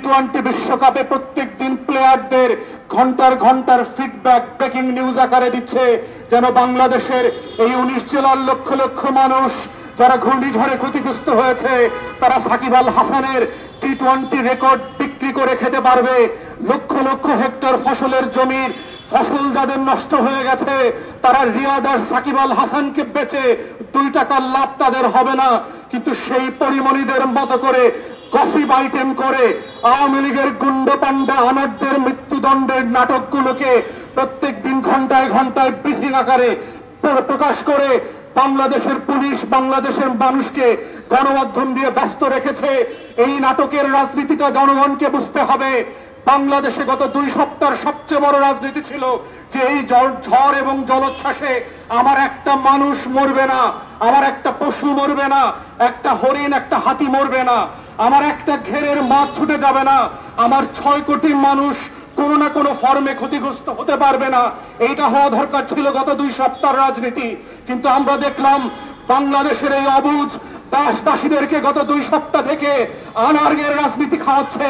টি-20 বিশ্বকাপে প্রত্যেক দিন প্লেয়ারদের ঘন্টার ঘন্টার ফিডব্যাক ব্রেকিং নিউজ আকারে দিচ্ছে, যেন বাংলাদেশের এই 19 জেলার লক্ষ লক্ষ মানুষ যারা ঘূর্ণিঝড়ে ক্ষতিগ্রস্ত হয়েছে তারা সাকিব আল হাসানের টি-20 রেকর্ড বিক্রি করে খেতে পারবে। লক্ষ লক্ষ হেক্টর ফসলের জমির ফসল যাদের নষ্ট হয়ে গেছে তারা রিয়াদ আর সাকিব আল হাসানকে বেচে 2 টাকার লাভ তাদের হবে না। কিন্তু সেই পরিমণিদের মতো করে গসিপ আইটেম করে আওয়ামী লীগের গুন্ডা পান্ডা আনারদের মৃত্যুদণ্ডের নাটকগুলোকে প্রত্যেক দিন ঘন্টায় ঘন্টায় ব্রিফিং আকারে প্রকাশ করে বাংলাদেশের পুলিশ বাংলাদেশের মানুষকে গণমাধ্যম দিয়ে ব্যস্ত রেখেছে। এই নাটকের রাজনীতিটা জনগণকে বুঝতে হবে। বাংলাদেশে গত 2 সপ্তাহের সবচেয়ে বড় রাজনীতি ছিল যে এই ঝড় এবং জলোচ্ছ্বাসে আমার একটা মানুষ মরবে না, আমার একটা পশু মরবে না, একটা হরিণ একটা হাতি মরবে না, আমার একটা ঘেরের মাছ ছুটে যাবে না, আমার 6 কোটি মানুষ কোনো না কোনো ফর্মে ক্ষতিগ্রস্ত হতে পারবে না। এইটা হওয়া দরকার ছিল গত 2 সপ্তাহের রাজনীতি। কিন্তু আমরা দেখলাম বাংলাদেশের এই অবুঝ দাস দাসীদেরকে গত 2 সপ্তাহ থেকে আনার্গের রাজনীতি খাওয়াচ্ছে।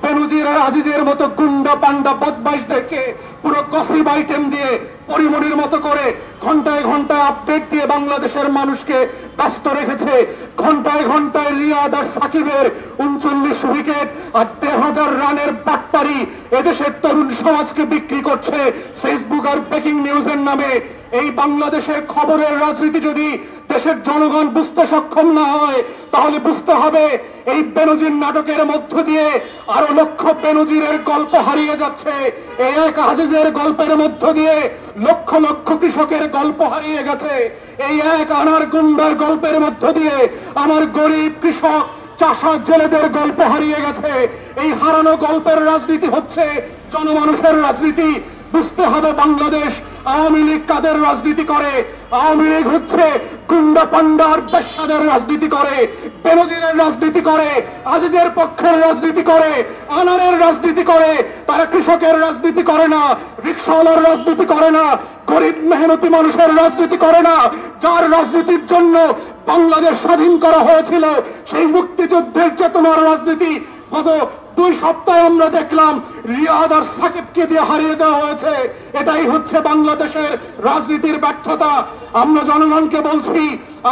বেনজির আর আজিজের মতো গুন্ডা পান্ডা বদমাইশদেরকে পুরো গসিপ আইটেম দিয়ে পরিমণির মতো করে ঘন্টায় ঘন্টায় আপডেট দিয়ে বাংলাদেশের মানুষকে ব্যস্ত রেখেছে। ঘন্টায় ঘন্টায় রিয়াদ আর সাকিবের 39 উইকেট আর 1000 রানের বাটপারি এদেশের তরুণ সমাজকে বিক্রি করছে ফেসবুক আর ব্রেকিং নিউজের নামে। এই বাংলাদেশের খবরের রাজনীতি যদি দেশের জনগণ বুঝতে সক্ষম না হয় তাহলে বুঝতে হবে এই বেনজির নাটকের মধ্য দিয়ে আরো লক্ষ বেনজিরের গল্প হারিয়ে যাচ্ছে। এই এক আজিজের গল্পের মধ্য দিয়ে লক্ষ লক্ষ কৃষকের গল্প হারিয়ে গেছে। এই এক আনার গুন্ডার গল্পের মধ্য দিয়ে আমার গরিব কৃষক চাষা জেলেদের গল্প হারিয়ে গেছে। এই হারানো গল্পের রাজনীতি হচ্ছে জনমানুষের রাজনীতি। বুঝতে হবে বাংলাদেশ আওয়ামী লীগ কাদের রাজনীতি করে। আওয়ামী লীগ হচ্ছে গুন্ডা পান্ডার বেশ্যাদের রাজনীতি করে, বেনজিরের রাজনীতি করে, আজিজের পক্ষের রাজনীতি করে, আনারের রাজনীতি করে। তারা কৃষকের রাজনীতি করে না, রিকশাওয়ালার রাজনীতি করে না, গরিব মেহনতি মানুষের রাজনীতি করে না। যার রাজনীতির জন্য বাংলাদেশ স্বাধীন করা হয়েছিল সেই মুক্তিযুদ্ধের চেতনার রাজনীতি গত 2 সপ্তাহে আমরা দেখলাম রিয়াদ আর সাকিবকে দিয়ে হারিয়ে দেওয়া হয়েছে। এটাই হচ্ছে বাংলাদেশের রাজনীতির ব্যর্থতা। আমরা জনগণকে বলছি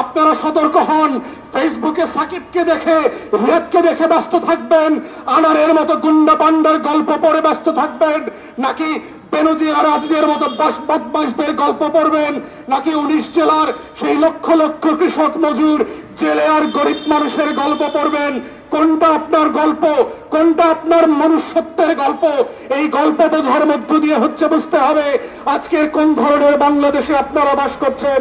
আপনারা সতর্ক হন। ফেসবুকে সাকিবকে দেখে রিয়াদকে দেখে ব্যস্ত থাকবেন, আনারের মতো গুন্ডা পান্ডার গল্প পড়ে ব্যস্ত থাকবেন, নাকি বেনজির আর আজিজের মতো বদমাইশদের গল্প পড়বেন, নাকি 19 জেলার সেই লক্ষ লক্ষ কৃষক মজুর জেলে আর গরিব মানুষের গল্প পড়বেন? কোনটা আপনার গল্প, কোনটা আপনার মনুষ্যত্বের গল্প? এই গল্প বোঝার মধ্য দিয়ে হচ্ছে বুঝতে হবে আজকে কোন ধরনের বাংলাদেশে আপনারা বাস করছেন।